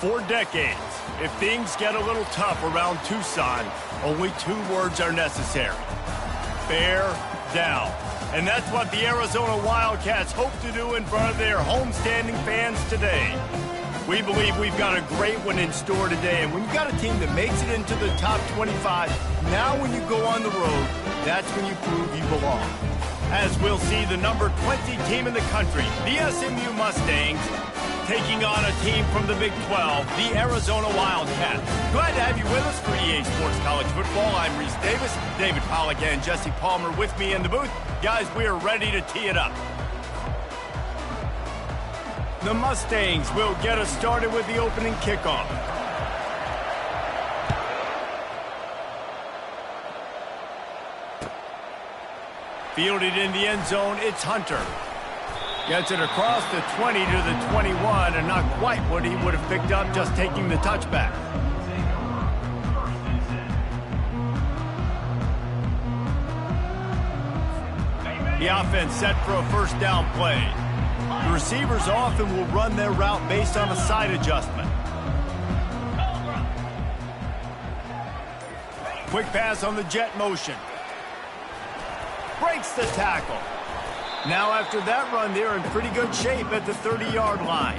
For decades, if things get a little tough around Tucson, only 2 words are necessary. Bear down. And that's what the Arizona Wildcats hope to do in front of their homestanding fans today. We believe we've got a great one in store today, and when you've got a team that makes it into the top 25, now when you go on the road, that's when you prove you belong. As we'll see the number 20 team in the country, the SMU Mustangs, taking on a team from the Big 12, the Arizona Wildcats. Glad to have you with us for EA Sports College Football. I'm Reese Davis, David Pollack and Jesse Palmer with me in the booth. Guys, we are ready to tee it up. The Mustangs will get us started with the opening kickoff. Fielded in the end zone, it's Hunter. Gets it across the 20 to the 21, and not quite what he would have picked up just taking the touchback. The offense set for a first down play. The receivers often will run their route based on a side adjustment. Quick pass on the jet motion. Breaks the tackle. Now after that run, they're in pretty good shape at the 30-yard line.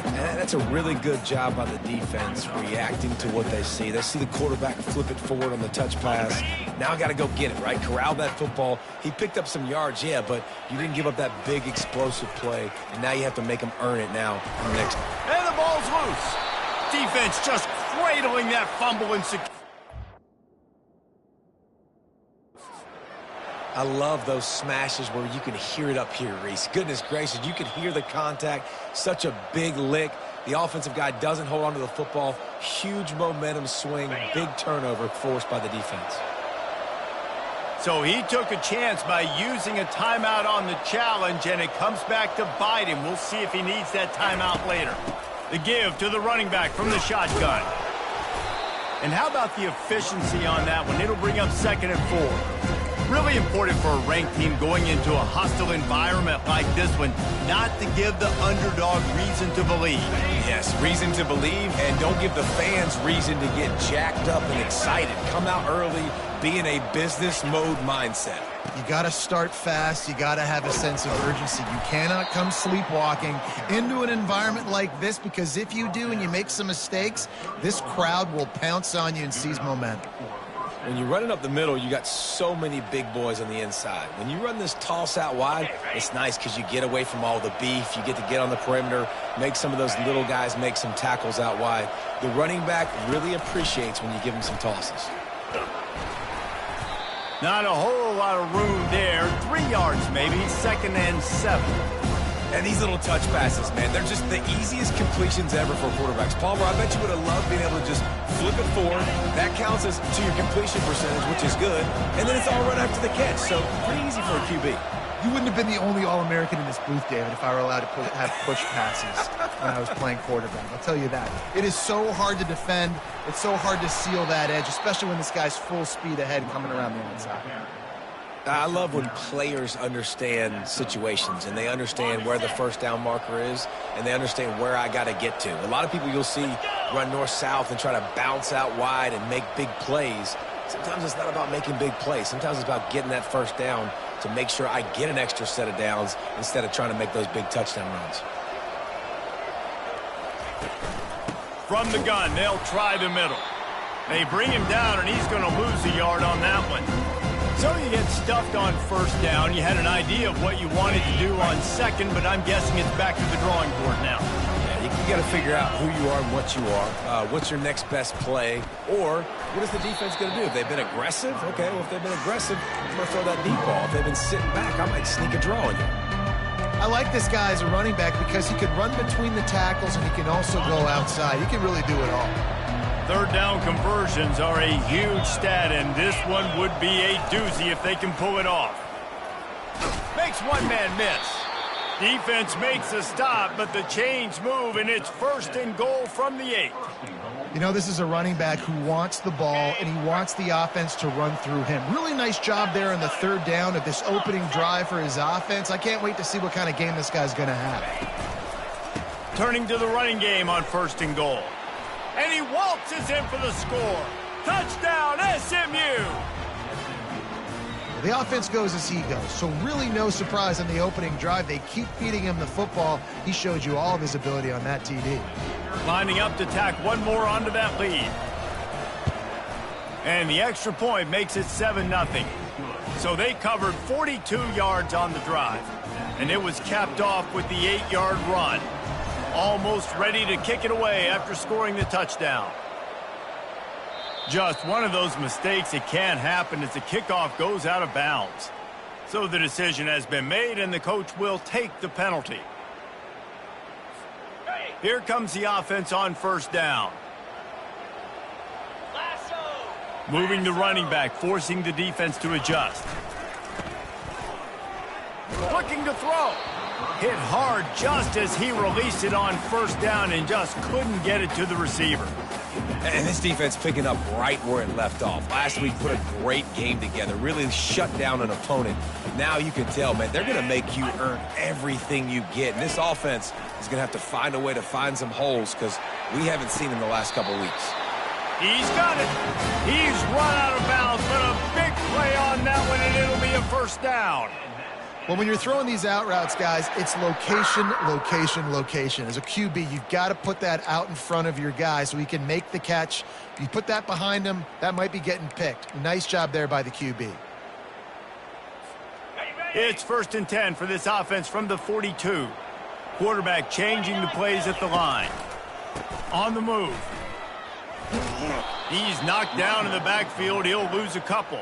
And that's a really good job by the defense, reacting to what they see. They see the quarterback flip it forward on the touch pass. Now I got to go get it, right? Corral that football. He picked up some yards, yeah, but you didn't give up that big explosive play, and now you have to make him earn it now in the next. And the ball's loose. Defense just cradling that fumble and secure. I love those smashes where you can hear it up here, Reese. Goodness gracious, you can hear the contact. Such a big lick. The offensive guy doesn't hold on to the football. Huge momentum swing, big turnover forced by the defense. So he took a chance by using a timeout on the challenge, and it comes back to bite him. We'll see if he needs that timeout later. The give to the running back from the shotgun. And how about the efficiency on that one? It'll bring up 2nd and 4. Really important for a ranked team going into a hostile environment like this one, not to give the underdog reason to believe. Yes, reason to believe, and don't give the fans reason to get jacked up and excited. Come out early, be in a business mode mindset. You got to start fast. You got to have a sense of urgency. You cannot come sleepwalking into an environment like this, because if you do and you make some mistakes, this crowd will pounce on you and seize momentum. When you're running up the middle, you got so many big boys on the inside. When you run this toss out wide, it's nice because you get away from all the beef. You get to get on the perimeter, make some of those little guys make some tackles out wide. The running back really appreciates when you give him some tosses. Not a whole lot of room there. 3 yards maybe, 2nd and 7. And these little touch passes, man, they're just the easiest completions ever for quarterbacks. Palmer, I bet you would have loved being able to just flip it forward. That counts as to your completion percentage, which is good. And then it's all run after the catch, so pretty easy for a QB. You wouldn't have been the only All-American in this booth, David, if I were allowed to have push passes when I was playing quarterback. I'll tell you that. It is so hard to defend. It's so hard to seal that edge, especially when this guy's full speed ahead coming around the outside. I love when players understand situations and they understand where the first down marker is and they understand where I got to get to. A lot of people you'll see run north-south and try to bounce out wide and make big plays. Sometimes it's not about making big plays. Sometimes it's about getting that first down to make sure I get an extra set of downs instead of trying to make those big touchdown runs. From the gun, they'll try the middle. They bring him down, and he's going to lose a yard on that one. So you get stuffed on first down. You had an idea of what you wanted to do on second, but I'm guessing it's back to the drawing board now. Yeah, you got to figure out who you are and what you are. What's your next best play? Or what is the defense going to do? If they've been aggressive, okay, well, if they've been aggressive, I'm going to throw that deep ball. If they've been sitting back, I might sneak a draw on you. I like this guy as a running back because he can run between the tackles and he can also go outside. He can really do it all. Third down conversions are a huge stat, and this one would be a doozy if they can pull it off. Makes one man miss. Defense makes a stop, but the chains move, and it's 1st and goal from the 8. You know, this is a running back who wants the ball, and he wants the offense to run through him. Really nice job there on the third down of this opening drive for his offense. I can't wait to see what kind of game this guy's going to have. turning to the running game on 1st and goal. And he waltzes in for the score. Touchdown, SMU! The offense goes as he goes, so really no surprise on the opening drive. They keep feeding him the football. He showed you all of his ability on that TD. Lining up to tack one more onto that lead. And the extra point makes it 7-0. So they covered 42 yards on the drive. And it was capped off with the 8-yard run. Almost ready to kick it away after scoring the touchdown. Just one of those mistakes that can't happen as the kickoff goes out of bounds. So the decision has been made, and the coach will take the penalty. Here comes the offense on 1st down. Moving the running back, forcing the defense to adjust. Looking to throw. Hit hard just as he released it on 1st down and just couldn't get it to the receiver. And this defense picking up right where it left off. Last week put a great game together, really shut down an opponent. Now you can tell, man, they're going to make you earn everything you get. And this offense is going to have to find a way to find some holes because we haven't seen in the last couple weeks. He's got it. He's run out of bounds, but a big play on that one, and it'll be a 1st down. Well, when you're throwing these out routes, guys, it's location, location, location. As a QB, you've got to put that out in front of your guy so he can make the catch. If you put that behind him, that might be getting picked. Nice job there by the QB. It's 1st and 10 for this offense from the 42. Quarterback changing the plays at the line. On the move. He's knocked down in the backfield. He'll lose a couple.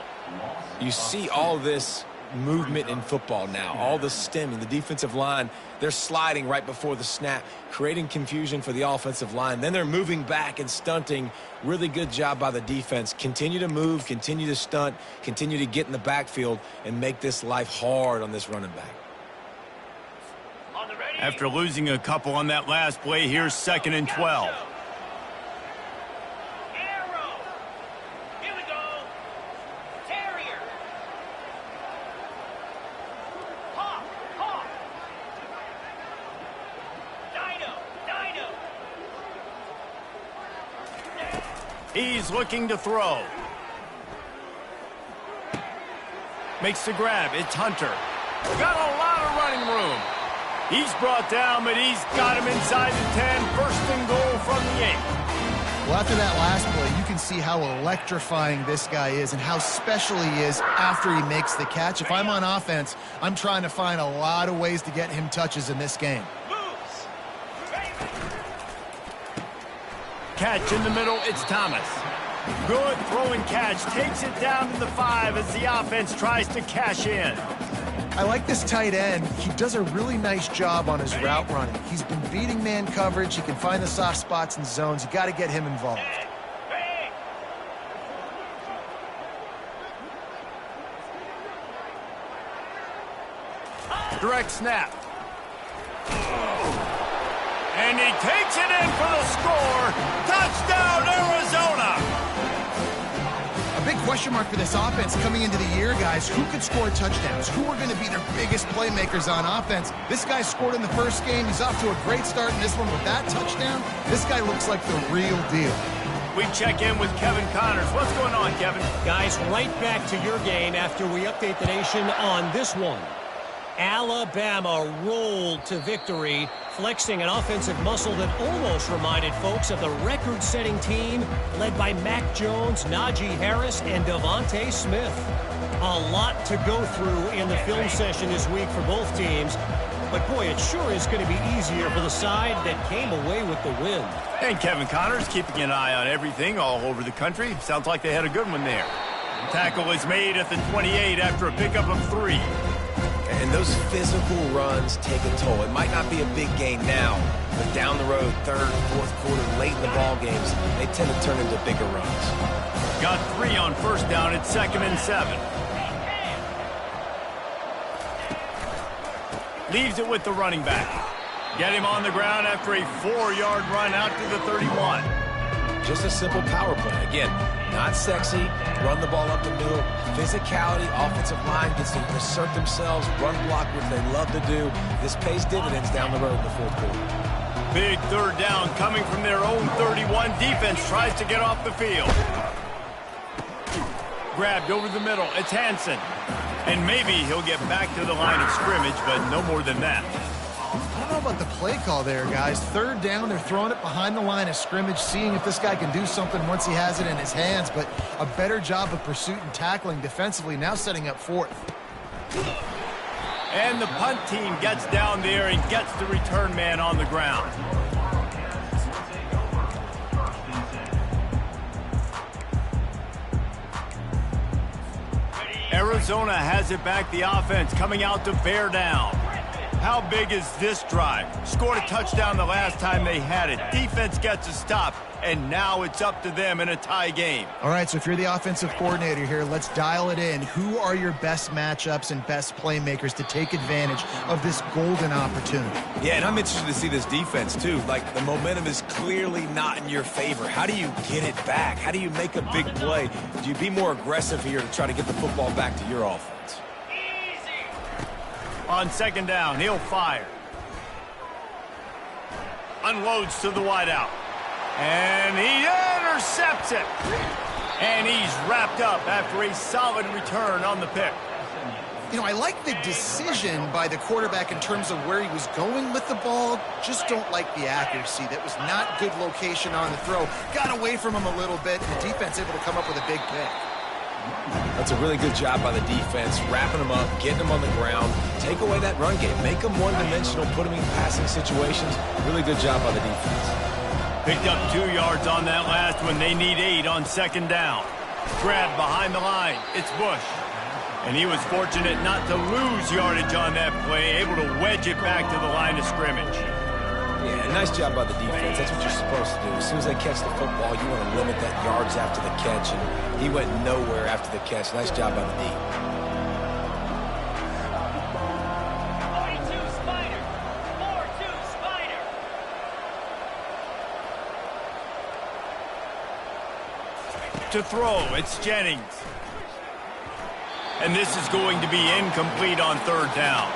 You see all this movement in football now, all the stemming, the defensive line, they're sliding right before the snap, creating confusion for the offensive line. Then they're moving back and stunting. Really good job by the defense. Continue to move, continue to stunt, continue to get in the backfield and make this life hard on this running back. After losing a couple on that last play, here's 2nd and 12. He's looking to throw. Makes the grab. It's Hunter. Got a lot of running room. He's brought down, but he's got him inside the 10. 1st and goal from the 8. Well, after that last play, you can see how electrifying this guy is and how special he is after he makes the catch. If I'm on offense, I'm trying to find a lot of ways to get him touches in this game. Catch in the middle, it's Thomas. Good throwing catch, takes it down to the 5 as the offense tries to cash in. I like this tight end. He does a really nice job on his route running. He's been beating man coverage. He can find the soft spots and zones. You got to get him involved. Direct snap. And he takes it in for the score. Touchdown, Arizona! A big question mark for this offense coming into the year, guys. Who could score touchdowns? Who are going to be their biggest playmakers on offense? This guy scored in the first game. He's off to a great start in this one with that touchdown. This guy looks like the real deal. We check in with Kevin Connors. What's going on, Kevin? Guys, right back to your game after we update the nation on this one. Alabama rolled to victory, flexing an offensive muscle that almost reminded folks of the record-setting team led by Mac Jones, Najee Harris, and Devontae Smith. A lot to go through in the film session this week for both teams, but boy, it sure is going to be easier for the side that came away with the win. And Kevin Connors keeping an eye on everything all over the country. Sounds like they had a good one there. Tackle is made at the 28 after a pickup of 3. And those physical runs take a toll. It might not be a big gain now, but down the road, 3rd, 4th quarter, late in the ball games, they tend to turn into bigger runs. Got 3 on 1st down at 2nd and 7. Leaves it with the running back. Get him on the ground after a 4-yard run out to the 31. Just a simple power play. Again, not sexy, run the ball up the middle, physicality, offensive line gets to assert themselves, run block, which they love to do. This pays dividends down the road in the 4th quarter. Big third down coming from their own 31. Defense tries to get off the field. Grabbed over the middle. It's Hansen. And maybe he'll get back to the line of scrimmage, but no more than that. I don't know about the play call there, guys. Third down, they're throwing it behind the line of scrimmage, seeing if this guy can do something once he has it in his hands, but a better job of pursuit and tackling defensively, now setting up fourth. And the punt team gets down there and gets the return man on the ground. Arizona has it back, the offense coming out to bear down. How big is this drive? Scored a touchdown the last time they had it. Defense gets a stop, and now it's up to them in a tie game. All right, so if you're the offensive coordinator here, let's dial it in. Who are your best matchups and best playmakers to take advantage of this golden opportunity? Yeah, and I'm interested to see this defense, too. Like, the momentum is clearly not in your favor. How do you get it back? How do you make a big play? Do you be more aggressive here to try to get the football back to your offense? On second down, he'll fire. Unloads to the wideout. And he intercepts it. And he's wrapped up after a solid return on the pick. You know, I like the decision by the quarterback in terms of where he was going with the ball. Just don't like the accuracy. That was not good location on the throw. Got away from him a little bit, and the defense able to come up with a big pick. That's a really good job by the defense, wrapping them up, getting them on the ground, take away that run game, make them one-dimensional, put them in passing situations. Really good job by the defense. Picked up 2 yards on that last one. They need 8 on second down. Grabbed behind the line. It's Bush. And he was fortunate not to lose yardage on that play, able to wedge it back to the line of scrimmage. Yeah, nice job by the defense. That's what you're supposed to do. As soon as they catch the football, you want to limit that yards after the catch, and he went nowhere after the catch. Nice job by the D. 42 Spider. 4-2 Spider. To throw, it's Jennings. And this is going to be incomplete on third down.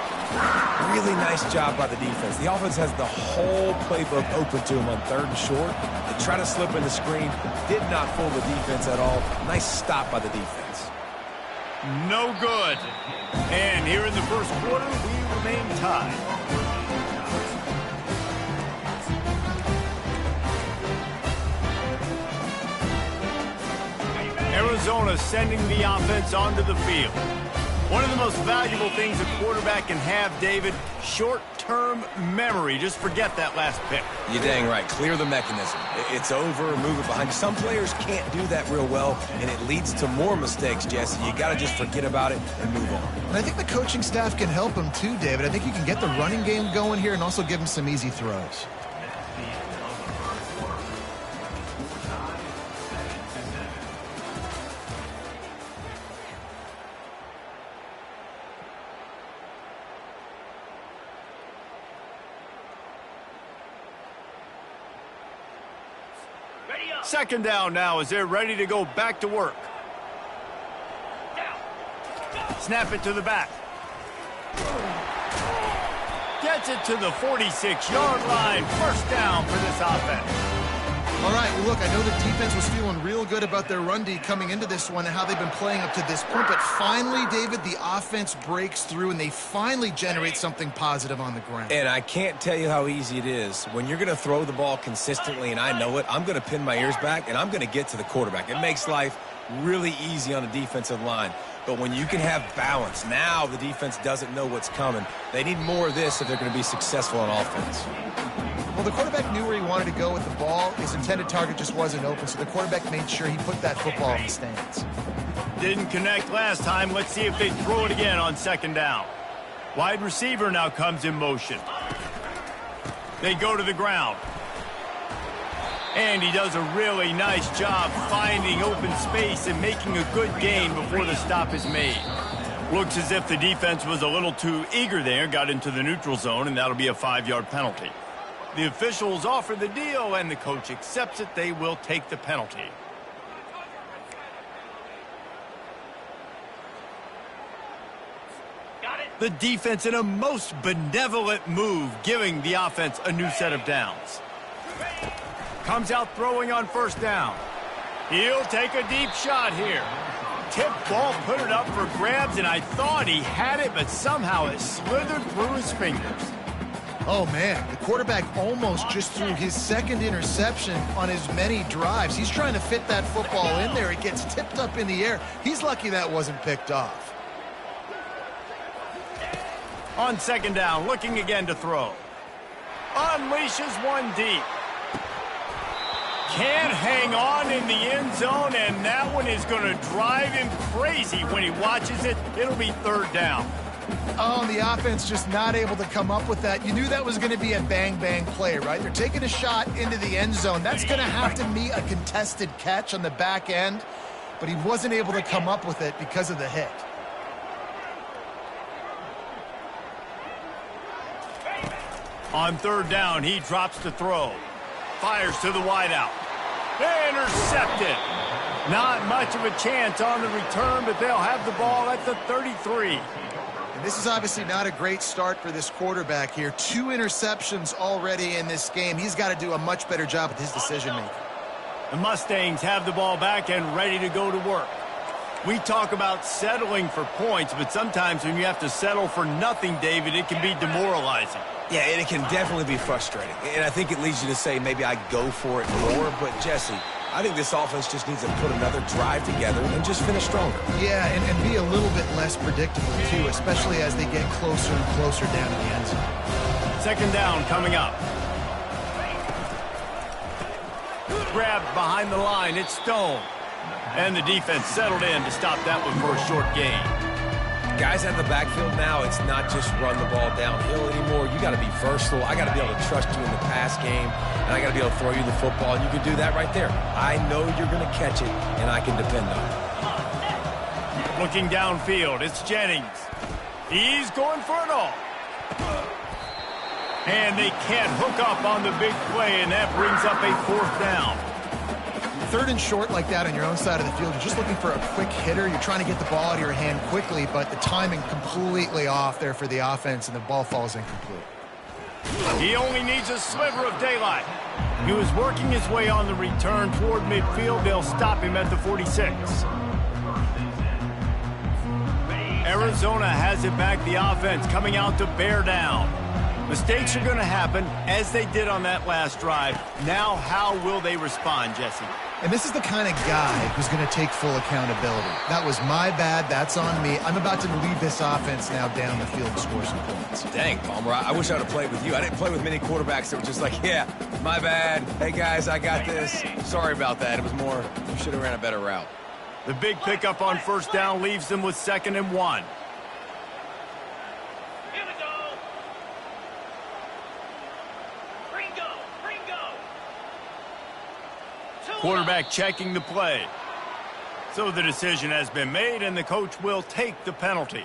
Really nice job by the defense. The offense has the whole playbook open to them on third and short. They try to slip in the screen. Did not fool the defense at all. Nice stop by the defense. No good. And here in the first quarter, we remain tied. Arizona sending the offense onto the field. One of the most valuable things a quarterback can have, David, short-term memory. Just forget that last pick. You're dang right. Clear the mechanism. It's over, move it behind. Some players can't do that real well, and it leads to more mistakes, Jesse. You got to just forget about it and move on. And I think the coaching staff can help him too, David. I think you can get the running game going here and also give him some easy throws. Second down now as they're ready to go back to work. Snap it to the back. Gets it to the 46-yard line. First down for this offense. All right, well, look, I know the defense was feeling real good about their run D coming into this one and how they've been playing up to this point, but finally, David, the offense breaks through and they finally generate something positive on the ground. And I can't tell you how easy it is. When you're going to throw the ball consistently, and I know it, I'm going to pin my ears back, and I'm going to get to the quarterback. It makes life really easy on the defensive line. But when you can have balance, now the defense doesn't know what's coming. They need more of this if they're going to be successful on offense. Well, the quarterback knew where he wanted to go with the ball. His intended target just wasn't open, so the quarterback made sure he put that football in the stands. Didn't connect last time. Let's see if they throw it again on second down. Wide receiver now comes in motion. They go to the ground. And he does a really nice job finding open space and making a good gain before the stop is made. Looks as if the defense was a little too eager there, got into the neutral zone, and that'll be a 5-yard penalty. The officials offer the deal, and the coach accepts it. They will take the penalty. Got it. The defense in a most benevolent move, giving the offense a new set of downs. Comes out throwing on first down. He'll take a deep shot here. Tip ball, put it up for grabs, and I thought he had it, but somehow it slithered through his fingers. Oh, man, the quarterback almost just threw his second interception on as many drives. He's trying to fit that football in there. It gets tipped up in the air. He's lucky that wasn't picked off. On second down, looking again to throw. Unleashes one deep. Can't hang on in the end zone, and that one is going to drive him crazy when he watches it. It'll be third down. Oh, the offense just not able to come up with that. You knew that was going to be a bang-bang play, right? They're taking a shot into the end zone. That's going to have to be a contested catch on the back end, but he wasn't able to come up with it because of the hit. On third down, he drops to throw. Fires to the wideout. Intercepted. Not much of a chance on the return, but they'll have the ball at the 33. And this is obviously not a great start for this quarterback here. 2 interceptions already in this game. He's got to do a much better job with his decision-making. The Mustangs have the ball back and ready to go to work. We talk about settling for points, but sometimes when you have to settle for nothing, David, it can be demoralizing. Yeah, and it can definitely be frustrating. And I think it leads you to say maybe I go for it more. But, Jesse, I think this offense just needs to put another drive together and just finish stronger. Yeah, and be a little bit less predictable, too, especially as they get closer and closer down to the end zone. Second down coming up. Grabbed behind the line. It's Stone. And the defense settled in to stop that one for a short gain. Guys out of the backfield now, it's not just run the ball downhill anymore. You got to be versatile. I got to be able to trust you in the pass game, and I got to be able to throw you the football, and you can do that right there. I know you're going to catch it, and I can depend on it. Looking downfield, it's Jennings. He's going for it all. And they can't hook up on the big play, and that brings up a fourth down. Third and short like that on your own side of the field, you're just looking for a quick hitter. You're trying to get the ball out of your hand quickly, but the timing completely off there for the offense, and the ball falls incomplete. He only needs a sliver of daylight. He was working his way on the return toward midfield. They'll stop him at the 46. Arizona has it back, the offense coming out to bear down. Mistakes are going to happen, as they did on that last drive. Now, how will they respond, Jesse? And this is the kind of guy who's going to take full accountability. That was my bad. That's on me. I'm about to lead this offense now down the field and score some points. Dang, Palmer, I wish I would have played with you. I didn't play with many quarterbacks that were just like, yeah, my bad. Hey, guys, I got this. Sorry about that. It was more, you should have ran a better route. The big pickup on first down leaves them with 2nd and 1. Quarterback checking the play. So the decision has been made, and the coach will take the penalty.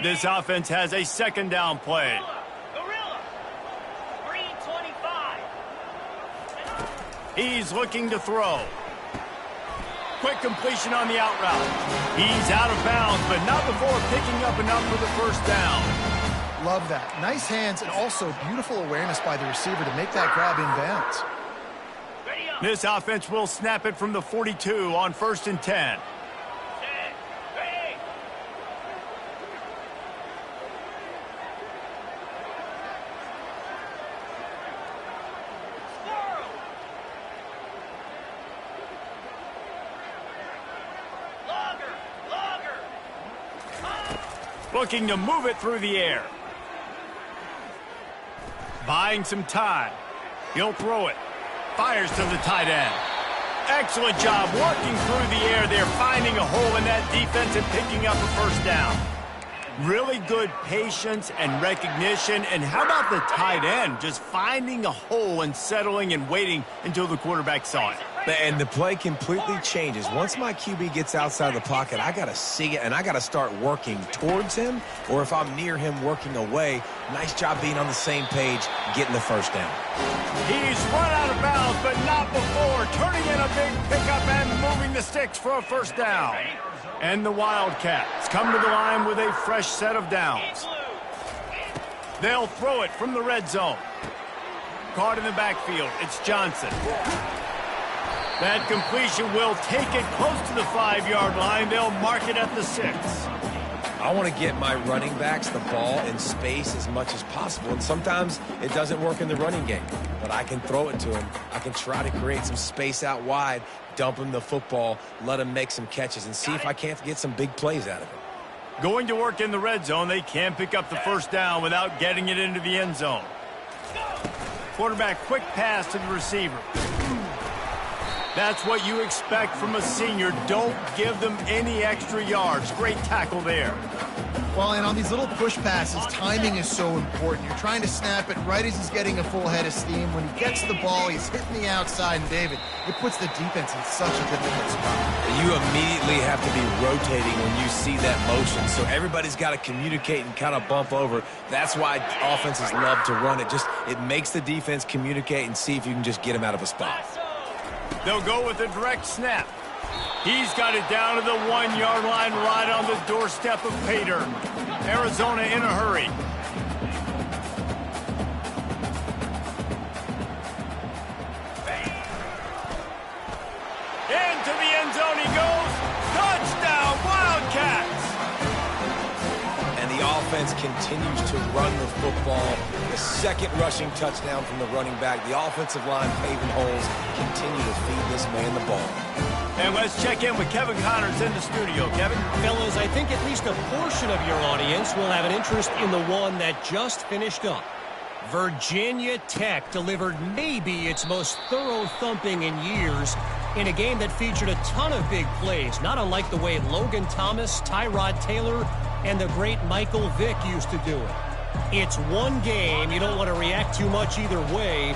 This offense has a 2nd down play. He's looking to throw. Quick completion on the out route. He's out of bounds, but not before picking up enough for the first down. Love that. Nice hands and also beautiful awareness by the receiver to make that grab in bounds. This offense will snap it from the 42 on 1st and 10. Looking to move it through the air. Buying some time. He'll throw it. Fires to the tight end. Excellent job working through the air there, finding a hole in that defense and picking up a first down. Really good patience and recognition. And how about the tight end just finding a hole and settling and waiting until the quarterback saw it? And the play completely changes. Once my QB gets outside the pocket, I got to see it, and I got to start working towards him, or if I'm near him, working away. Nice job being on the same page, getting the first down. He's run out of bounds, but not before. Turning in a big pickup and moving the sticks for a first down. And the Wildcats come to the line with a fresh set of downs. They'll throw it from the red zone. Caught in the backfield, it's Johnson. That completion will take it close to the 5-yard line. They'll mark it at the 6. I want to get my running backs the ball in space as much as possible, and sometimes it doesn't work in the running game, but I can throw it to them. I can try to create some space out wide, dump him the football, let him make some catches, and see if I can't get some big plays out of it. Going to work in the red zone, they can't pick up the first down without getting it into the end zone. Quarterback quick pass to the receiver. That's what you expect from a senior. Don't give them any extra yards. Great tackle there. Well, and on these little push passes, timing is so important. You're trying to snap it right as he's getting a full head of steam. When he gets the ball, he's hitting the outside, and David, it puts the defense in such a difficult spot. You immediately have to be rotating when you see that motion, so everybody's got to communicate and kind of bump over. That's why offenses love to run it. It makes the defense communicate and see if you can just get him out of a spot. They'll go with a direct snap. He's got it down to the 1-yard line right on the doorstep of Pater. Arizona in a hurry. Into the end zone he goes. Touchdown, Wildcats! And the offense continues to run the football. The second rushing touchdown from the running back. The offensive line paving holes. Continue to feed this man the ball. And let's check in with Kevin Connors in the studio. Kevin? Fellas, I think at least a portion of your audience will have an interest in the one that just finished up. Virginia Tech delivered maybe its most thorough thumping in years in a game that featured a ton of big plays, not unlike the way Logan Thomas, Tyrod Taylor, and the great Michael Vick used to do it. It's one game. You don't want to react too much either way.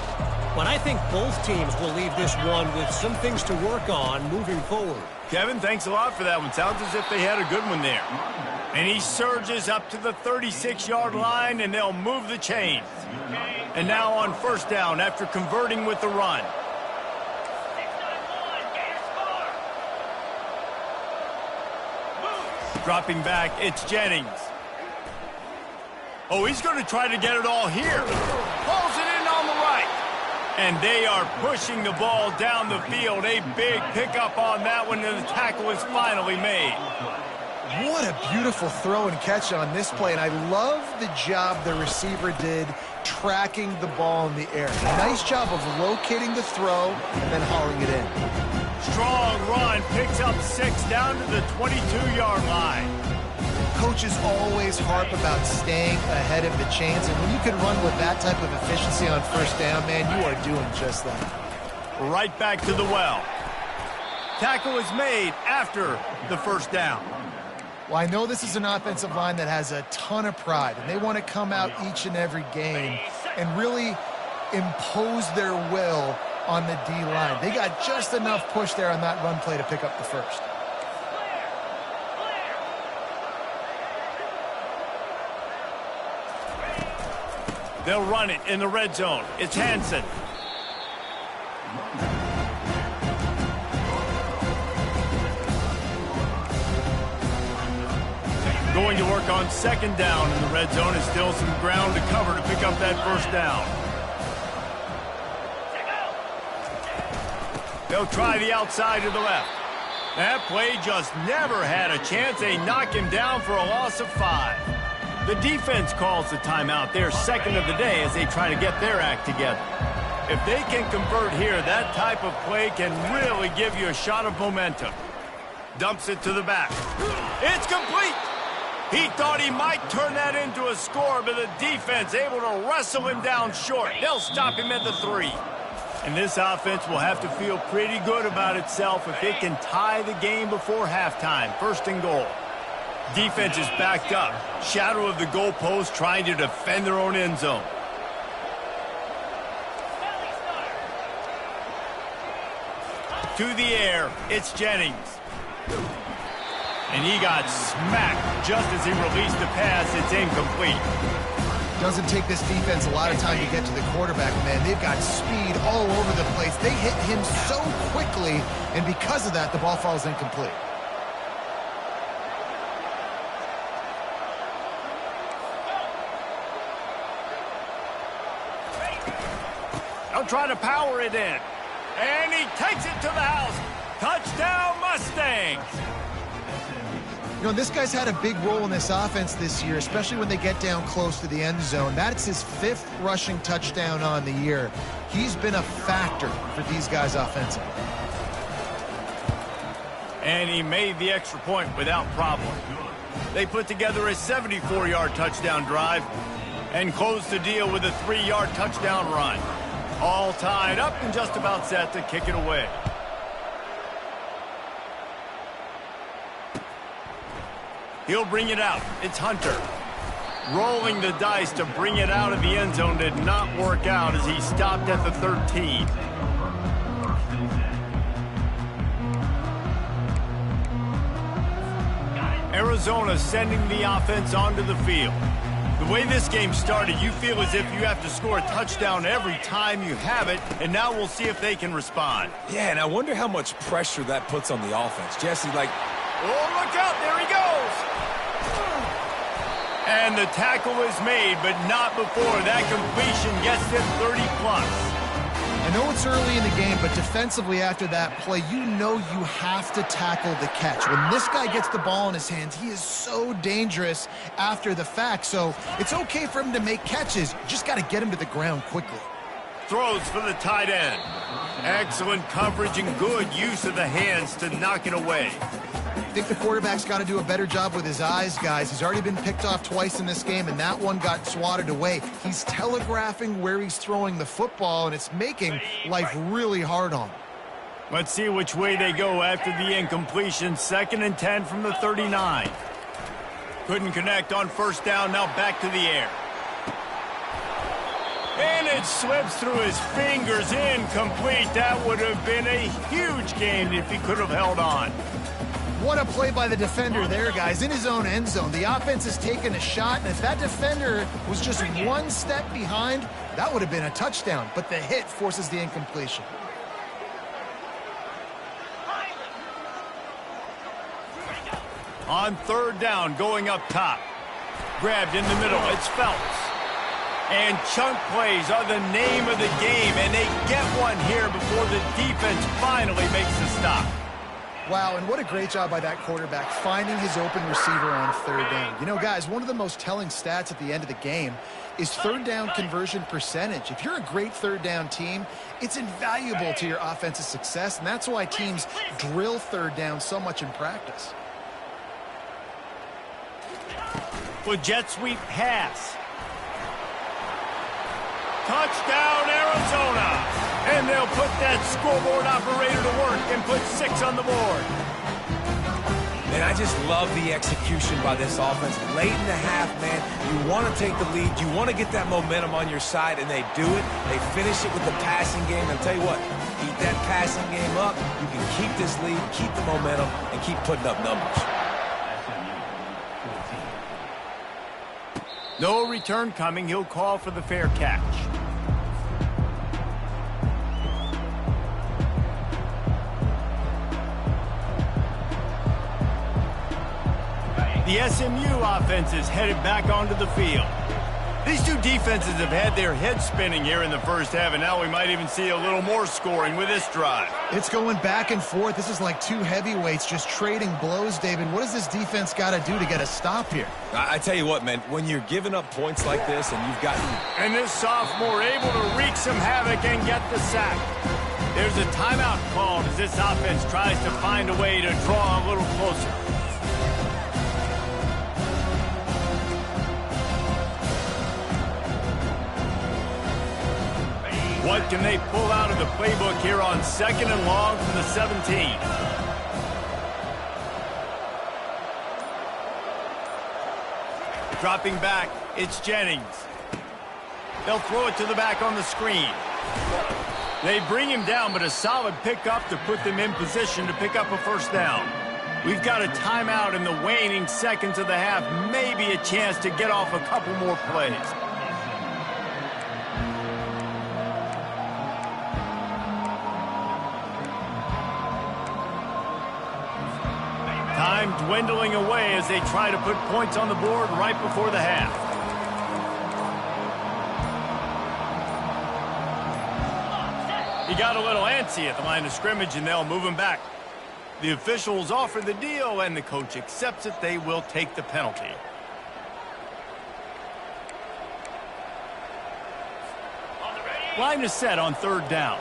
But I think both teams will leave this one with some things to work on moving forward. Kevin, thanks a lot for that one. Sounds as if they had a good one there. And he surges up to the 36-yard line, and they'll move the chains. And now on first down after converting with the run. Dropping back, it's Jennings. Oh, he's going to try to get it all here. Pulls it in on the right. And they are pushing the ball down the field. A big pickup on that one, and the tackle is finally made. What a beautiful throw and catch on this play, and I love the job the receiver did tracking the ball in the air. Nice job of locating the throw and then hauling it in. Strong run, picks up 6 down to the 22-yard line. Coaches always harp about staying ahead of the chains, and when you can run with that type of efficiency on first down, man, you are doing just that. Right back to the well. Tackle is made after the first down. Well, I know this is an offensive line that has a ton of pride, and they want to come out each and every game and really impose their will on the D-line. They got just enough push there on that run play to pick up the first. They'll run it in the red zone. It's Hansen. Going to work on second down in the red zone. Is still some ground to cover to pick up that first down. They'll try the outside to the left. That play just never had a chance. They knock him down for a loss of 5. The defense calls the timeout. They're second of the day as they try to get their act together. If they can convert here, that type of play can really give you a shot of momentum. Dumps it to the back. It's complete. He thought he might turn that into a score, but the defense able to wrestle him down short. They'll stop him at the 3. And this offense will have to feel pretty good about itself if it can tie the game before halftime. First and goal. Defense is backed up. Shadow of the goalpost trying to defend their own end zone. to the air. It's Jennings. And he got smacked just as he released the pass. It's incomplete. Doesn't take this defense a lot of time to get to the quarterback, man. They've got speed all over the place. They hit him so quickly, and because of that, the ball falls incomplete. They'll try to power it in. And he takes it to the house. Touchdown, Mustangs! You know, this guy's had a big role in this offense this year, especially when they get down close to the end zone. That's his 5th rushing touchdown on the year. He's been a factor for these guys offensively. And he made the extra point without problem. They put together a 74-yard touchdown drive and closed the deal with a 3-yard touchdown run. All tied up and just about set to kick it away. He'll bring it out. It's Hunter. Rolling the dice to bring it out of the end zone did not work out as he stopped at the 13. Arizona sending the offense onto the field. The way this game started, you feel as if you have to score a touchdown every time you have it, and now we'll see if they can respond. Yeah, and I wonder how much pressure that puts on the offense. Jesse, like... Oh, look out, there he goes! And the tackle is made, but not before that completion gets him 30+. I know it's early in the game, but defensively after that play, you know you have to tackle the catch. When this guy gets the ball in his hands, he is so dangerous after the fact. So it's okay for him to make catches. You just got to get him to the ground quickly. Throws for the tight end. Excellent coverage and good use of the hands to knock it away. I think the quarterback's got to do a better job with his eyes, guys. He's already been picked off twice in this game, and that one got swatted away. He's telegraphing where he's throwing the football, and it's making life really hard on him. Let's see which way they go after the incompletion. 2nd and 10 from the 39. Couldn't connect on first down. Now back to the air. And it slips through his fingers. Incomplete. That would have been a huge gain if he could have held on. What a play by the defender there, guys. In his own end zone, the offense has taken a shot, and if that defender was just one step behind, that would have been a touchdown. But the hit forces the incompletion. On 3rd down, going up top. Grabbed in the middle, it's Phelps. And chunk plays are the name of the game, and they get one here before the defense finally makes the stop. Wow, and what a great job by that quarterback finding his open receiver on 3rd down. You know, guys, one of the most telling stats at the end of the game is 3rd down conversion percentage. If you're a great 3rd down team, it's invaluable to your offensive success, and that's why teams drill 3rd down so much in practice. With jet sweep pass. Touchdown, Arizona! And they'll put that scoreboard operator to work and put 6 on the board. Man, I just love the execution by this offense. Late in the half, man, you want to take the lead. You want to get that momentum on your side, and they do it. They finish it with the passing game. And I'll tell you what, keep that passing game up. You can keep this lead, keep the momentum, and keep putting up numbers. No return coming. He'll call for the fair catch. The SMU offense is headed back onto the field. These two defenses have had their heads spinning here in the first half, and now we might even see a little more scoring with this drive. It's going back and forth. This is like two heavyweights just trading blows, David. What does this defense got to do to get a stop here? I tell you what, man, when you're giving up points like this and you've gotten... And this sophomore able to wreak some havoc and get the sack. There's a timeout called as this offense tries to find a way to draw a little closer. What can they pull out of the playbook here on 2nd and long from the 17? Dropping back, it's Jennings. They'll throw it to the back on the screen. They bring him down, but a solid pickup to put them in position to pick up a first down. We've got a timeout in the waning seconds of the half. Maybe a chance to get off a couple more plays. Time dwindling away as they try to put points on the board right before the half. He got a little antsy at the line of scrimmage, and they'll move him back. The officials offer the deal, and the coach accepts it. They will take the penalty. Line is set on third down.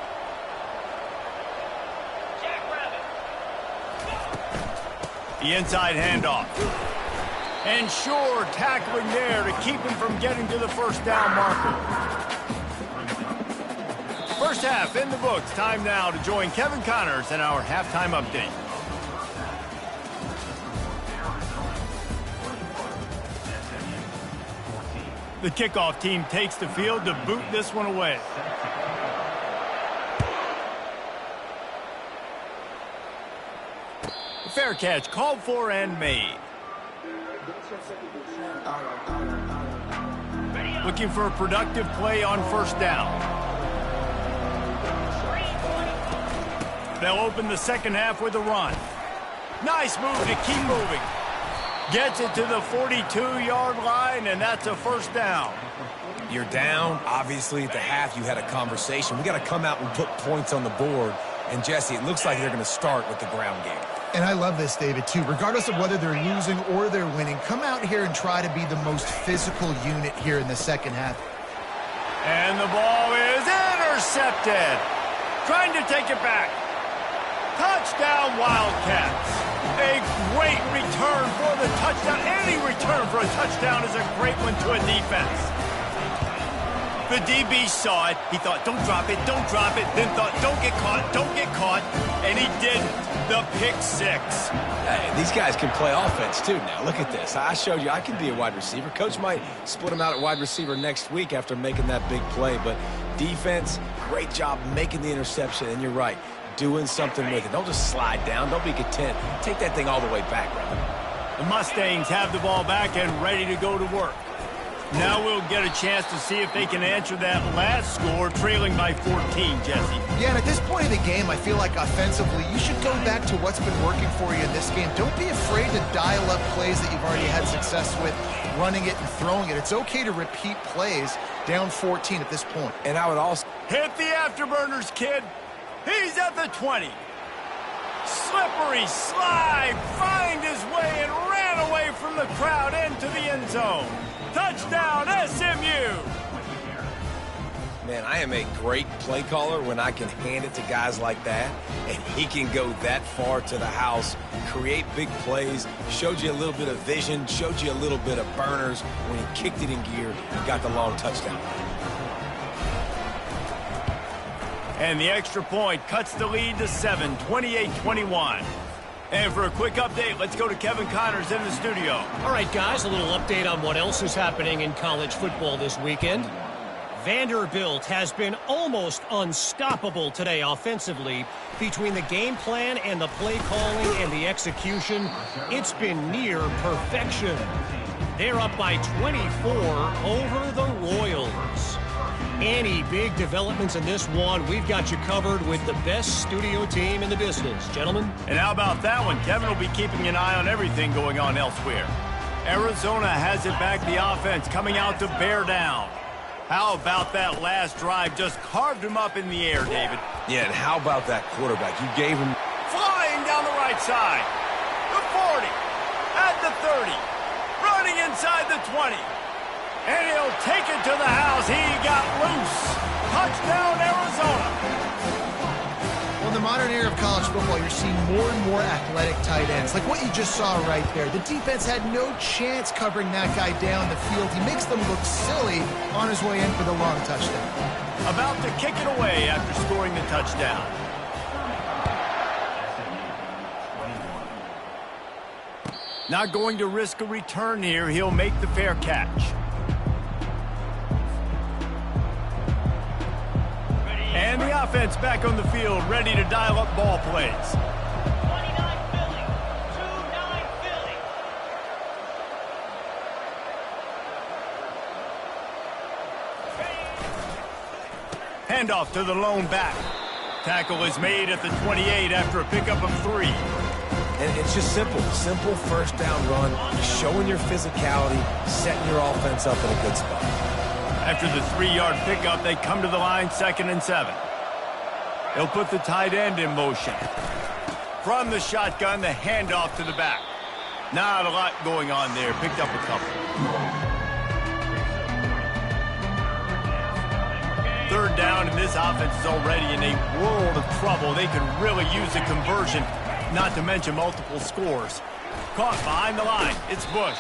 The inside handoff. And sure, tackling there to keep him from getting to the first down marker. First half in the books. Time now to join Kevin Connors in our halftime update. The kickoff team takes the field to boot this one away. The fair catch called for and made. Looking for a productive play on first down. They'll open the second half with a run. Nice move to keep moving. Gets it to the 42-yard line, and that's a first down. You're down. Obviously, at the half, you had a conversation. We got to come out and put points on the board. And, Jesse, it looks like they're going to start with the ground game. And I love this, David, too. Regardless of whether they're losing or they're winning, come out here and try to be the most physical unit here in the second half. And the ball is intercepted. Trying to take it back. Touchdown, Wildcats. A great return for the touchdown. Any return for a touchdown is a great one to a defense. The DB saw it. He thought, don't drop it, don't drop it. Then thought, don't get caught, don't get caught. And he didn't. The pick six. Hey, these guys can play offense, too, now. Look at this. I showed you I can be a wide receiver. Coach might split him out at wide receiver next week after making that big play. But defense, great job making the interception. And you're right, doing something with it. Don't just slide down. Don't be content. Take that thing all the way back, brother. The Mustangs have the ball back and ready to go to work. Now we'll get a chance to see if they can answer that last score, trailing by 14, Jesse. Yeah, and at this point of the game, I feel like offensively, you should go back to what's been working for you in this game. Don't be afraid to dial up plays that you've already had success with, running it and throwing it. It's okay to repeat plays down 14 at this point. And I would also... Hit the afterburners, kid. He's at the 20. Slippery slide, find his way and ran away from the crowd into the end zone. Touchdown, SMU! Man, I am a great play caller when I can hand it to guys like that, and he can go that far to the house, create big plays, showed you a little bit of vision, showed you a little bit of burners when he kicked it in gear and got the long touchdown. And the extra point cuts the lead to 7, 28-21. And for a quick update, let's go to Kevin Connors in the studio. All right, guys, a little update on what else is happening in college football this weekend. Vanderbilt has been almost unstoppable today offensively. Between the game plan and the play calling and the execution, it's been near perfection. They're up by 24 over the Royals. Any big developments in this one, we've got you covered with the best studio team in the business. Gentlemen? And how about that one? Kevin will be keeping an eye on everything going on elsewhere. Arizona has it back, the offense coming out to bear down. How about that last drive? Just carved him up in the air, David. Yeah, and how about that quarterback? You gave him... Flying down the right side. The 40. At the 30. Running inside the 20. And he'll take it to the house. He got loose. Touchdown, Arizona. Well, in the modern era of college football, you're seeing more and more athletic tight ends. Like what you just saw right there. The defense had no chance covering that guy down the field. He makes them look silly on his way in for the long touchdown. About to kick it away after scoring the touchdown. Not going to risk a return here. He'll make the fair catch. And the offense back on the field, ready to dial up ball plays. 29 Philly. 2-9 Philly. Handoff to the lone back. Tackle is made at the 28 after a pickup of 3. And it's just simple. Simple first down run, showing your physicality, setting your offense up in a good spot. After the 3-yard pickup, they come to the line, 2nd and 7. They'll put the tight end in motion. From the shotgun, the handoff to the back. Not a lot going on there. Picked up a couple. 3rd down, and this offense is already in a world of trouble. They could really use a conversion, not to mention multiple scores. Caught behind the line. It's Bush.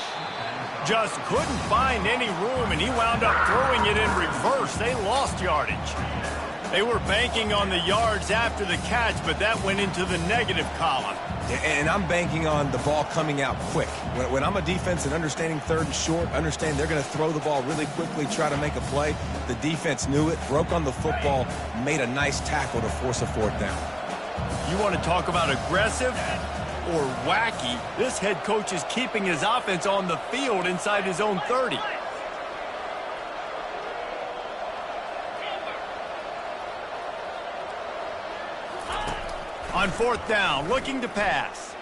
Just couldn't find any room, and he wound up throwing it in reverse. They lost yardage. They were banking on the yards after the catch, but that went into the negative column. And I'm banking on the ball coming out quick. When I'm a defense and understanding 3rd and short, understand they're going to throw the ball really quickly, try to make a play. The defense knew it, broke on the football, made a nice tackle to force a 4th down. You want to talk about aggressive or wacky? This head coach is keeping his offense on the field inside his own 30. On 4th down, looking to pass.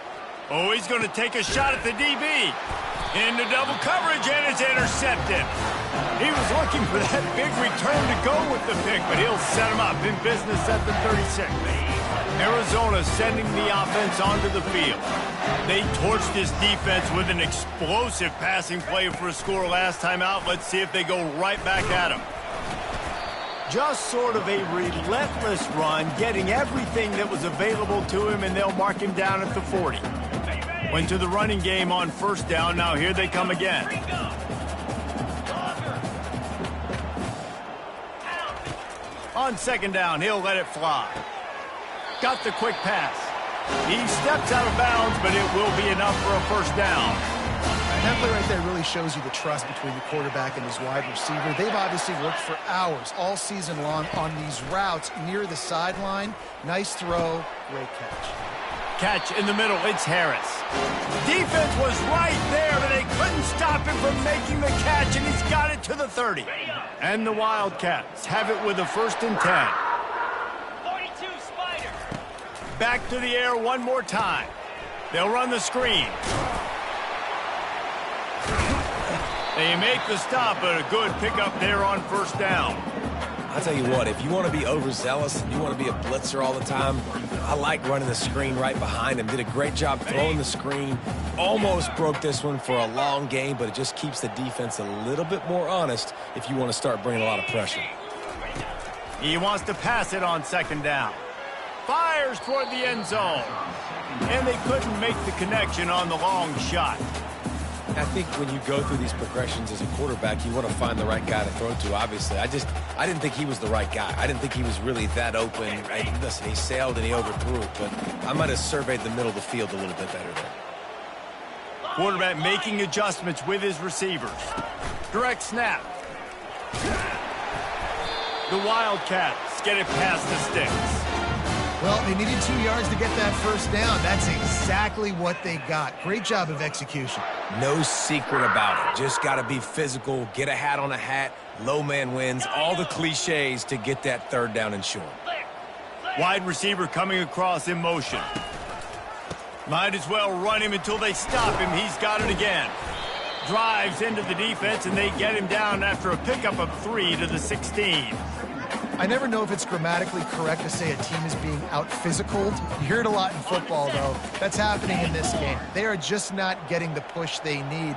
Oh, he's going to take a shot at the DB. Into double coverage, and it's intercepted. He was looking for that big return to go with the pick, but he'll set him up in business at the 36. Arizona sending the offense onto the field. They torched this defense with an explosive passing play for a score last time out. Let's see if they go right back at him. Just sort of a relentless run, getting everything that was available to him, and they'll mark him down at the 40. Went to the running game on 1st down. Now here they come again. On 2nd down, he'll let it fly. Got the quick pass. He steps out of bounds, but it will be enough for a 1st down. And that play right there really shows you the trust between the quarterback and his wide receiver. They've obviously worked for hours all season long on these routes near the sideline. Nice throw, great catch. Catch in the middle, it's Harris. Defense was right there, but they couldn't stop him from making the catch, and he's got it to the 30. And the Wildcats have it with a 1st and 10. 42 Spider. Back to the air one more time. They'll run the screen. They make the stop, but a good pickup there on 1st down. I'll tell you what, if you want to be overzealous and you want to be a blitzer all the time, I like running the screen right behind him. Did a great job throwing the screen. Almost broke this one for a long game, but it just keeps the defense a little bit more honest if you want to start bringing a lot of pressure. He wants to pass it on 2nd down. Fires toward the end zone. And they couldn't make the connection on the long shot. I think when you go through these progressions as a quarterback, you want to find the right guy to throw to, obviously. I didn't think he was the right guy. I didn't think he was really that open. Listen, he sailed and he overthrew it, but I might have surveyed the middle of the field a little bit better there. Quarterback making adjustments with his receivers. Direct snap. The Wildcats get it past the sticks. Well, they needed 2 yards to get that 1st down. That's exactly what they got. Great job of execution. No secret about it. Just got to be physical, get a hat on a hat, low man wins, all the cliches to get that 3rd down and short. Wide receiver coming across in motion. Might as well run him until they stop him. He's got it again. Drives into the defense, and they get him down after a pickup of 3 to the 16. I never know if it's grammatically correct to say a team is being out-physicaled. You hear it a lot in football, though. That's happening in this game. They are just not getting the push they need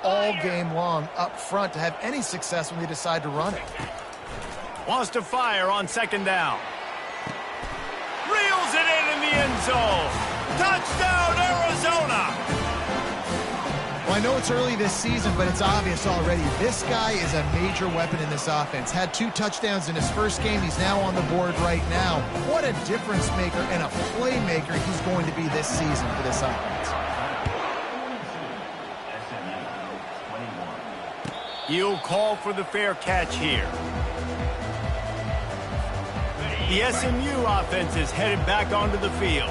all game long up front to have any success when they decide to run it. Wants to fire on 2nd down. Reels it in the end zone. Touchdown, Arizona! Well, I know it's early this season, but it's obvious already. This guy is a major weapon in this offense. Had 2 touchdowns in his first game. He's now on the board right now. What a difference maker and a playmaker he's going to be this season for this offense. He'll call for the fair catch here. The SMU offense is headed back onto the field.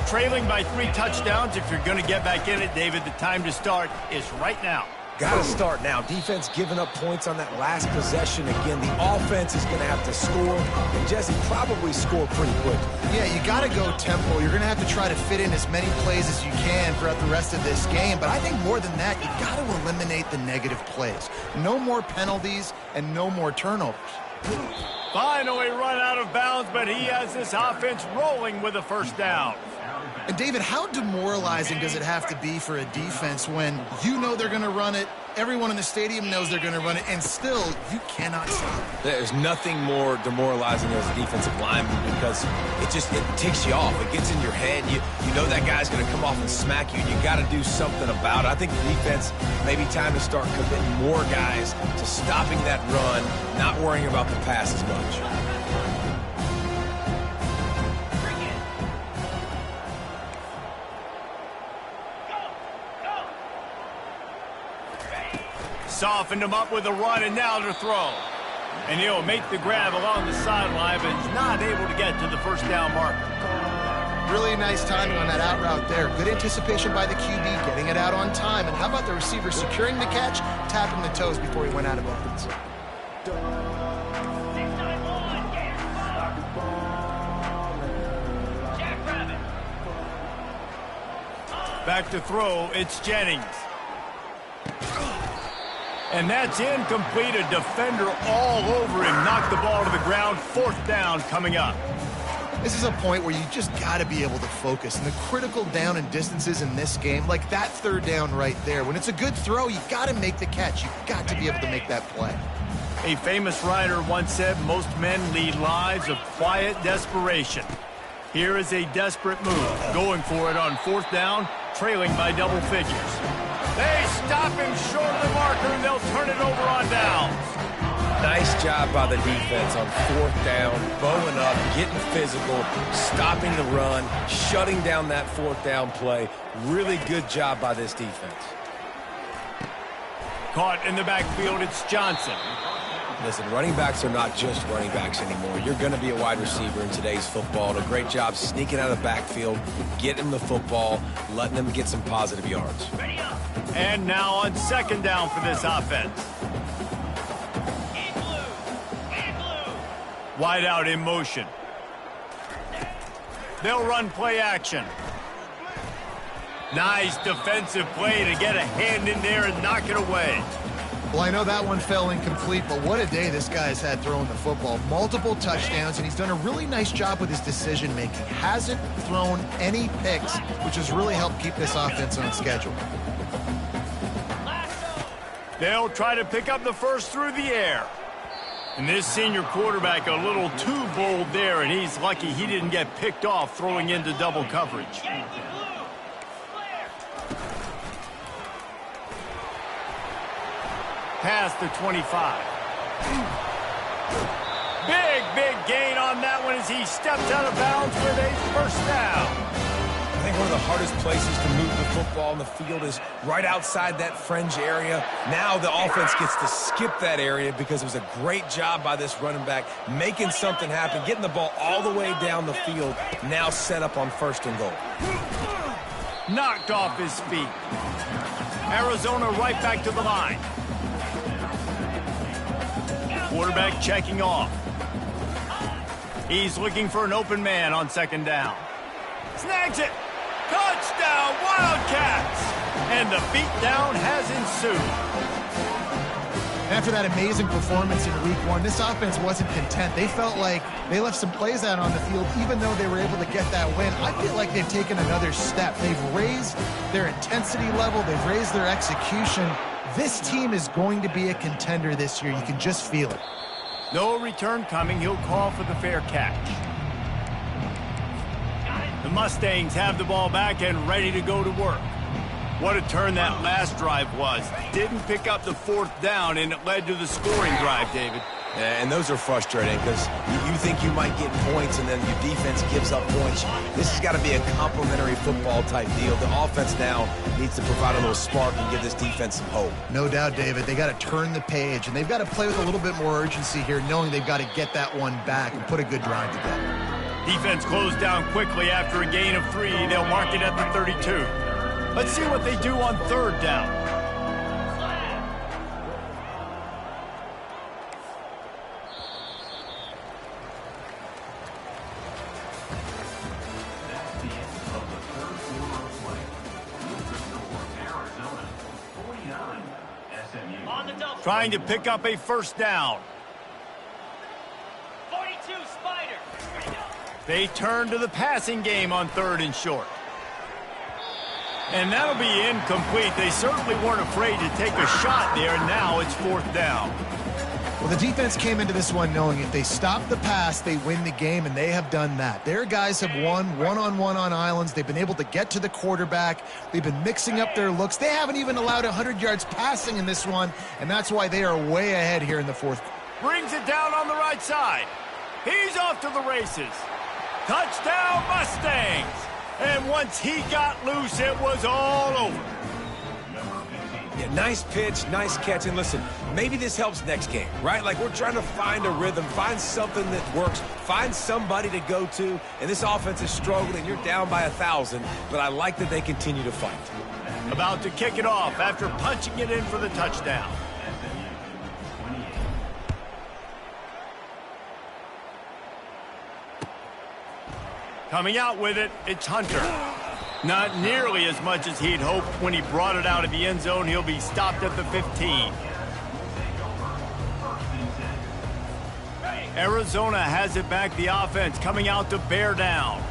Trailing by 3 touchdowns. If you're going to get back in it, David, the time to start is right now. Got to start now. Defense giving up points on that last possession. Again, the offense is going to have to score, and Jesse probably score pretty quick. Yeah, you got to go tempo. You're going to have to try to fit in as many plays as you can throughout the rest of this game. But I think more than that, you got to eliminate the negative plays. No more penalties and no more turnovers. Finally run out of bounds, but he has this offense rolling with a first down. And, David, how demoralizing does it have to be for a defense when you know they're going to run it, everyone in the stadium knows they're going to run it, and still you cannot stop it? There's nothing more demoralizing as a defensive lineman because it ticks you off. It gets in your head. You know that guy's going to come off and smack you, and you got to do something about it. I think the defense maybe time to start committing more guys to stopping that run, not worrying about the pass as much. Softened him up with a run, and now to throw. And he'll make the grab along the sideline, but he's not able to get to the first down marker. Really nice timing on that out route there. Good anticipation by the QB, getting it out on time. And how about the receiver securing the catch, tapping the toes before he went out of bounds? Back to throw, it's Jennings. And that's incomplete. A defender all over him. Knocked the ball to the ground. 4th down coming up. This is a point where you just got to be able to focus. And the critical down and distances in this game, like that 3rd down right there, when it's a good throw, you got to make the catch. You've got to be able to make that play. A famous writer once said, most men lead lives of quiet desperation. Here is a desperate move. Going for it on 4th down, trailing by double figures. They stop him short of the marker, and they'll turn it over on downs. Nice job by the defense on 4th down, bowing up, getting physical, stopping the run, shutting down that 4th down play. Really good job by this defense. Caught in the backfield, it's Johnson. Listen, running backs are not just running backs anymore. You're going to be a wide receiver in today's football. And a great job sneaking out of the backfield, getting the football, letting them get some positive yards. And now on 2nd down for this offense. Wide out in motion. They'll run play action. Nice defensive play to get a hand in there and knock it away. Well, I know that one fell incomplete, but what a day this guy's had throwing the football. Multiple touchdowns, and he's done a really nice job with his decision-making. Hasn't thrown any picks, which has really helped keep this offense on schedule. They'll try to pick up the first through the air. And this senior quarterback a little too bold there, and he's lucky he didn't get picked off throwing into double coverage. Past the 25. Big gain on that one as he steps out of bounds with a first down. I think one of the hardest places to move the football in the field is right outside that fringe area. Now the offense gets to skip that area because it was a great job by this running back making something happen, getting the ball all the way down the field, now set up on 1st and goal. Knocked off his feet. Arizona right back to the line. Quarterback checking off. He's looking for an open man on 2nd down. Snags it. Touchdown, Wildcats! And the beatdown has ensued. After that amazing performance in Week 1, this offense wasn't content. They felt like they left some plays out on the field, even though they were able to get that win. I feel like they've taken another step. They've raised their intensity level. They've raised their execution. This team is going to be a contender this year. You can just feel it. No return coming. He'll call for the fair catch. The Mustangs have the ball back and ready to go to work. What a turn that last drive was. Didn't pick up the 4th down, and it led to the scoring drive, David. And those are frustrating because you think you might get points and then your defense gives up points. This has got to be a complementary football type deal. The offense now needs to provide a little spark and give this defense some hope. No doubt, David. They got to turn the page, and they've got to play with a little bit more urgency here, knowing they've got to get that one back and put a good drive together. Defense closed down quickly after a gain of 3. They'll mark it at the 32. Let's see what they do on 3rd down. Trying to pick up a 1st down. 42 Spider. They turn to the passing game on 3rd and short. And that'll be incomplete. They certainly weren't afraid to take a shot there, and now it's 4th down. Well, the defense came into this one knowing if they stop the pass, they win the game, and they have done that. Their guys have won one-on-one on islands. They've been able to get to the quarterback. They've been mixing up their looks. They haven't even allowed 100 yards passing in this one, and that's why they are way ahead here in the 4th. Brings it down on the right side. He's off to the races. Touchdown, Mustangs! And once he got loose, it was all over. Yeah, nice pitch, nice catch. And listen, maybe this helps next game, right? Like we're trying to find a rhythm, find something that works, find somebody to go to. And this offense is struggling. You're down by 1,000, but I like that they continue to fight. About to kick it off after punching it in for the touchdown. Coming out with it, it's Hunter. Not nearly as much as he'd hoped when he brought it out of the end zone. He'll be stopped at the 15. Arizona has it back, the offense coming out to bear down.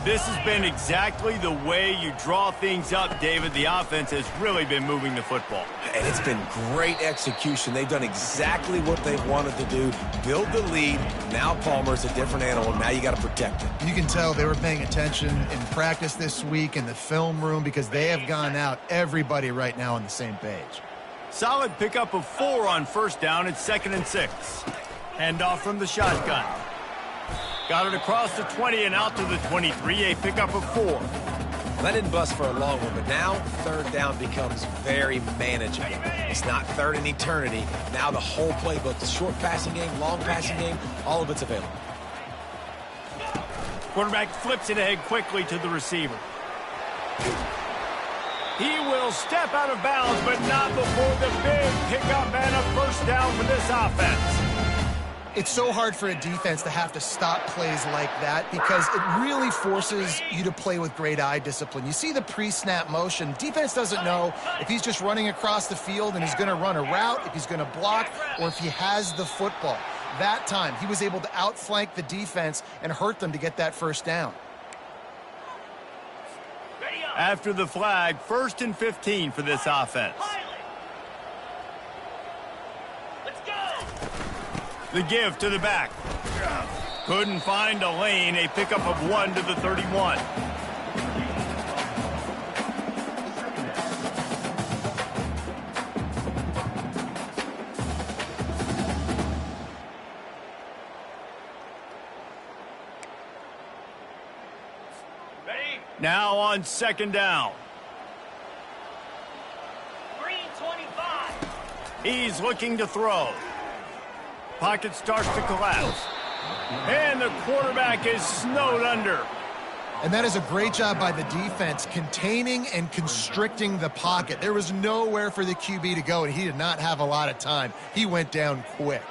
This has been exactly the way you draw things up, David. The offense has really been moving the football. And it's been great execution. They've done exactly what they've wanted to do, build the lead. Now Palmer's a different animal. Now you got to protect it. You can tell they were paying attention in practice this week in the film room because they have gone out, everybody right now on the same page. Solid pickup of 4 on 1st down. It's 2nd and 6. Handoff from the shotgun. Got it across the 20 and out to the 23. A pickup of 4. That didn't bust for a long one, but now 3rd down becomes very manageable. It's not 3rd in eternity. Now the whole playbook, the short passing game, long passing game, all of it's available. Quarterback flips it ahead quickly to the receiver. He will step out of bounds, but not before the big pickup and a 1st down for this offense. It's so hard for a defense to have to stop plays like that because it really forces you to play with great eye discipline. You see the pre-snap motion. Defense doesn't know if he's just running across the field and he's going to run a route, if he's going to block, or if he has the football. That time, he was able to outflank the defense and hurt them to get that 1st down. After the flag, 1st and 15 for this offense. The give to the back. Couldn't find a lane. A pickup of 1 to the 31. Ready? Now on 2nd down. Green 25. He's looking to throw. Pocket starts to collapse. And the quarterback is snowed under. And that is a great job by the defense, containing and constricting the pocket. There was nowhere for the QB to go, and he did not have a lot of time. He went down quick.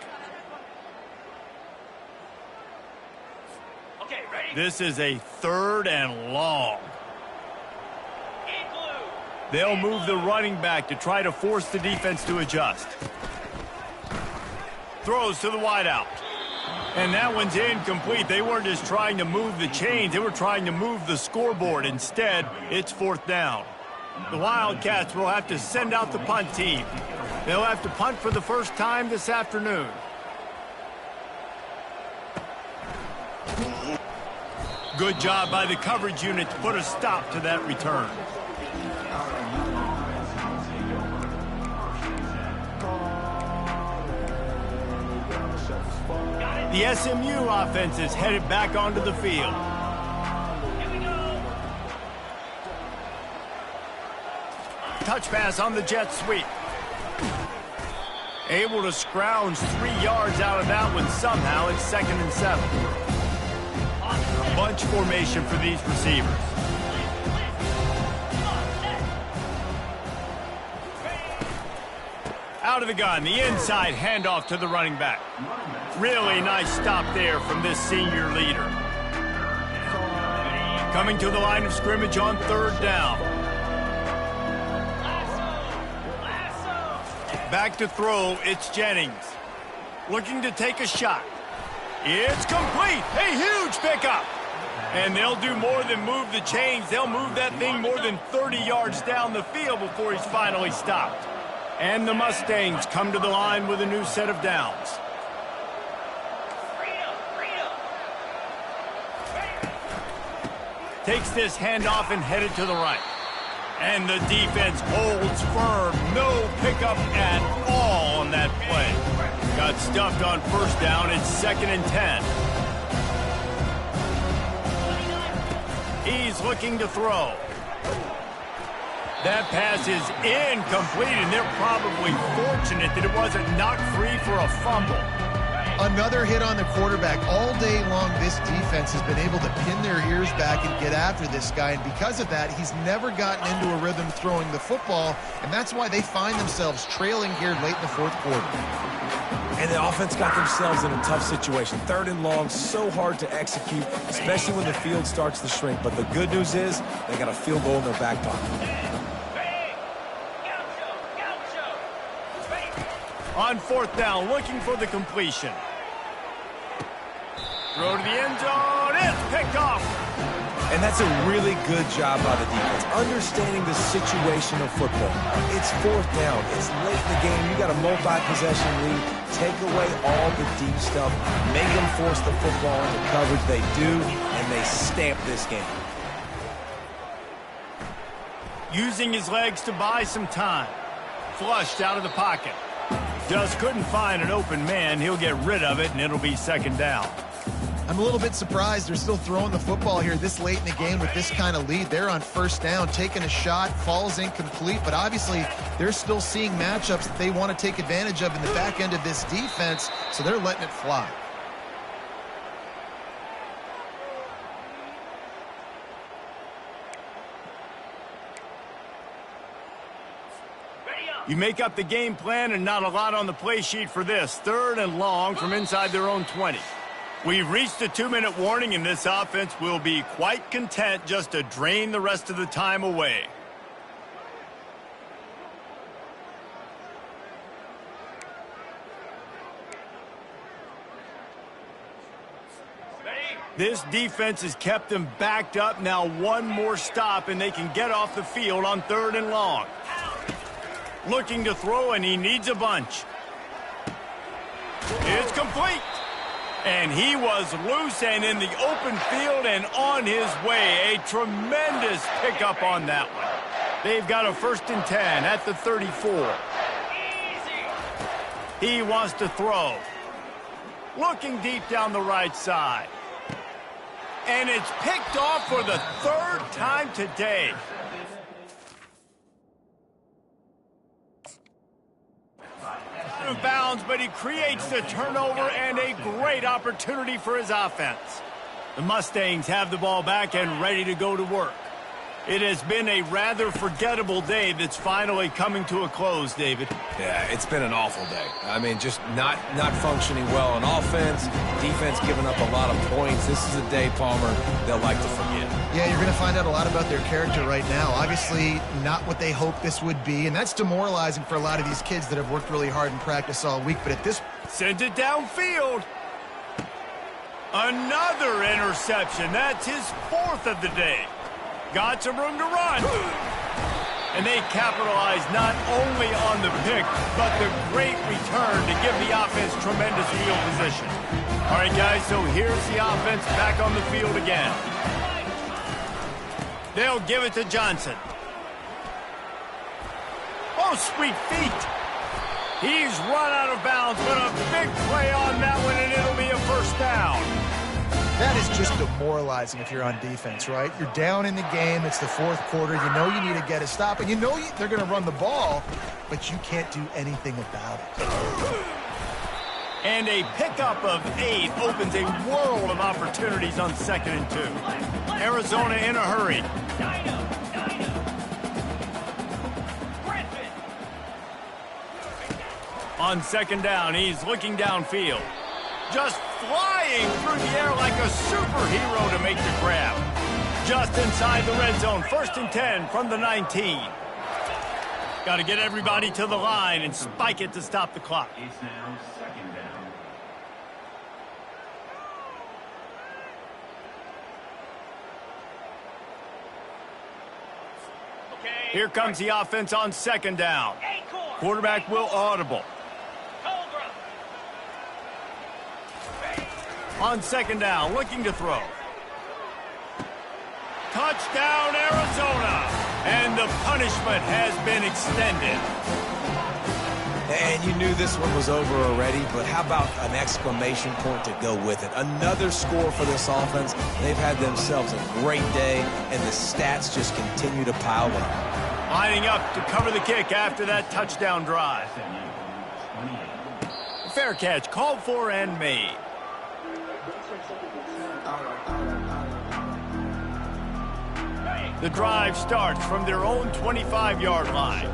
Okay, ready? This is a 3rd and long. Igloo. They'll move the running back to try to force the defense to adjust. Throws to the wideout. And that one's incomplete. They weren't just trying to move the chains. They were trying to move the scoreboard. Instead, it's 4th down. The Wildcats will have to send out the punt team. They'll have to punt for the first time this afternoon. Good job by the coverage unit to put a stop to that return. The SMU offense is headed back onto the field. Here we go. Touch pass on the jet sweep. Able to scrounge 3 yards out of that one somehow. It's 2nd and 7. Bunch formation for these receivers. Out of the gun, the inside handoff to the running back. Really nice stop there from this senior leader. Coming to the line of scrimmage on 3rd down. Back to throw, it's Jennings. Looking to take a shot. It's complete. A huge pickup. And they'll do more than move the chains. They'll move that thing more than 30 yards down the field before he's finally stopped. And the Mustangs come to the line with a new set of downs. Takes this handoff and headed to the right. And the defense holds firm. No pickup at all on that play. Got stuffed on 1st down. It's 2nd and 10. He's looking to throw. That pass is incomplete, and they're probably fortunate that it wasn't knocked free for a fumble. Another hit on the quarterback. All day long, this defense has been able to pin their ears back and get after this guy, and because of that, he's never gotten into a rhythm throwing the football, and that's why they find themselves trailing here late in the 4th quarter. And the offense got themselves in a tough situation. 3rd and long, so hard to execute, especially when the field starts to shrink. But the good news is they got a field goal in their back pocket. On 4th down, looking for the completion. Throw to the end zone. It's picked off. And that's a really good job by the defense, understanding the situation of football. It's 4th down. It's late in the game. You got a multi-possession lead. Take away all the deep stuff. Make them force the football into coverage. They do, and they stamp this game. Using his legs to buy some time. Flushed out of the pocket. Just couldn't find an open man. He'll get rid of it, and it'll be 2nd down. I'm a little bit surprised they're still throwing the football here this late in the game with this kind of lead. They're on 1st down, taking a shot, falls incomplete, but obviously they're still seeing matchups that they want to take advantage of in the back end of this defense, so they're letting it fly. You make up the game plan and not a lot on the play sheet for this. 3rd and long from inside their own 20. We've reached a 2-minute warning, and this offense will be quite content just to drain the rest of the time away. This defense has kept them backed up. Now one more stop, and they can get off the field on 3rd and long. Looking to throw, and he needs a bunch. It's complete. And he was loose and in the open field and on his way. A tremendous pickup on that one. They've got a 1st and 10 at the 34. He wants to throw. Looking deep down the right side. And it's picked off for the 3rd time today. Out of bounds, but he creates the turnover and a great opportunity for his offense. The Mustangs have the ball back and ready to go to work. It has been a rather forgettable day that's finally coming to a close, David. Yeah, it's been an awful day. I mean, just not functioning well on offense, defense giving up a lot of points. This is a day, Palmer, they'll like to forget. Yeah, you're going to find out a lot about their character right now. Obviously, not what they hoped this would be, and that's demoralizing for a lot of these kids that have worked really hard in practice all week. But at this... Send it downfield. Another interception. That's his 4th of the day. Got some room to run. And they capitalize not only on the pick, but the great return to give the offense tremendous field position. All right, guys, so here's the offense back on the field again. They'll give it to Johnson. Oh, sweet feet. He's run out of bounds, but a big play on that one, and it'll be a first down. That is just demoralizing if you're on defense, right? You're down in the game. It's the fourth quarter. You know you need to get a stop, and you know they're going to run the ball, but you can't do anything about it. And a pickup of 8 opens a world of opportunities on 2nd and 2. Arizona in a hurry. On 2nd down, he's looking downfield. Just flying through the air like a superhero to make the grab. Just inside the red zone, 1st and 10 from the 19. Got to get everybody to the line and spike it to stop the clock. It's now 2nd down. Here comes the offense on 2nd down. Quarterback will audible. On 2nd down, looking to throw. Touchdown, Arizona! And the punishment has been extended. And you knew this one was over already, but how about an exclamation point to go with it? Another score for this offense. They've had themselves a great day, and the stats just continue to pile up. Lining up to cover the kick after that touchdown drive. Fair catch, called for and made. The drive starts from their own 25-yard line.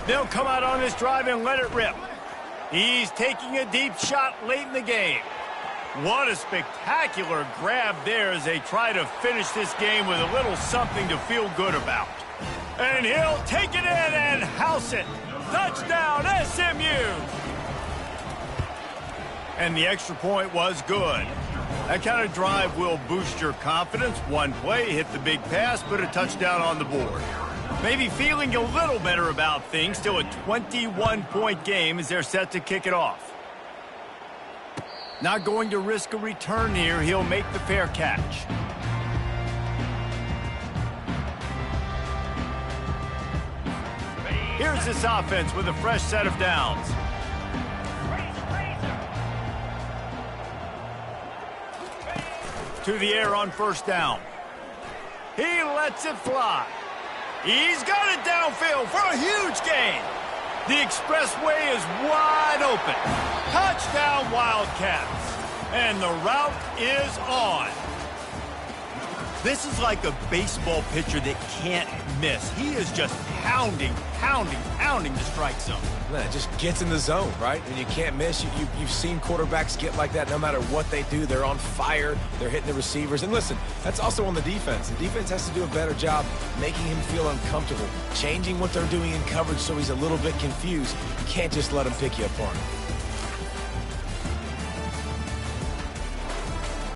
They'll come out on this drive and let it rip. He's taking a deep shot late in the game. What a spectacular grab there as they try to finish this game with a little something to feel good about. And he'll take it in and house it. Touchdown, SMU! And the extra point was good. That kind of drive will boost your confidence. One play, hit the big pass, put a touchdown on the board. Maybe feeling a little better about things. Still a 21-point game as they're set to kick it off. Not going to risk a return here. He'll make the fair catch. Here's this offense with a fresh set of downs. To the air on 1st down. He lets it fly. He's got it downfield for a huge gain. The expressway is wide open. Touchdown, Wildcats. And the route is on. This is like a baseball pitcher that can't miss. He is just pounding the strike zone. Man, it just gets in the zone, right? And you can't miss. You've seen quarterbacks get like that no matter what they do. They're on fire. They're hitting the receivers. And listen, that's also on the defense. The defense has to do a better job making him feel uncomfortable, changing what they're doing in coverage so he's a little bit confused. You can't just let him pick you apart.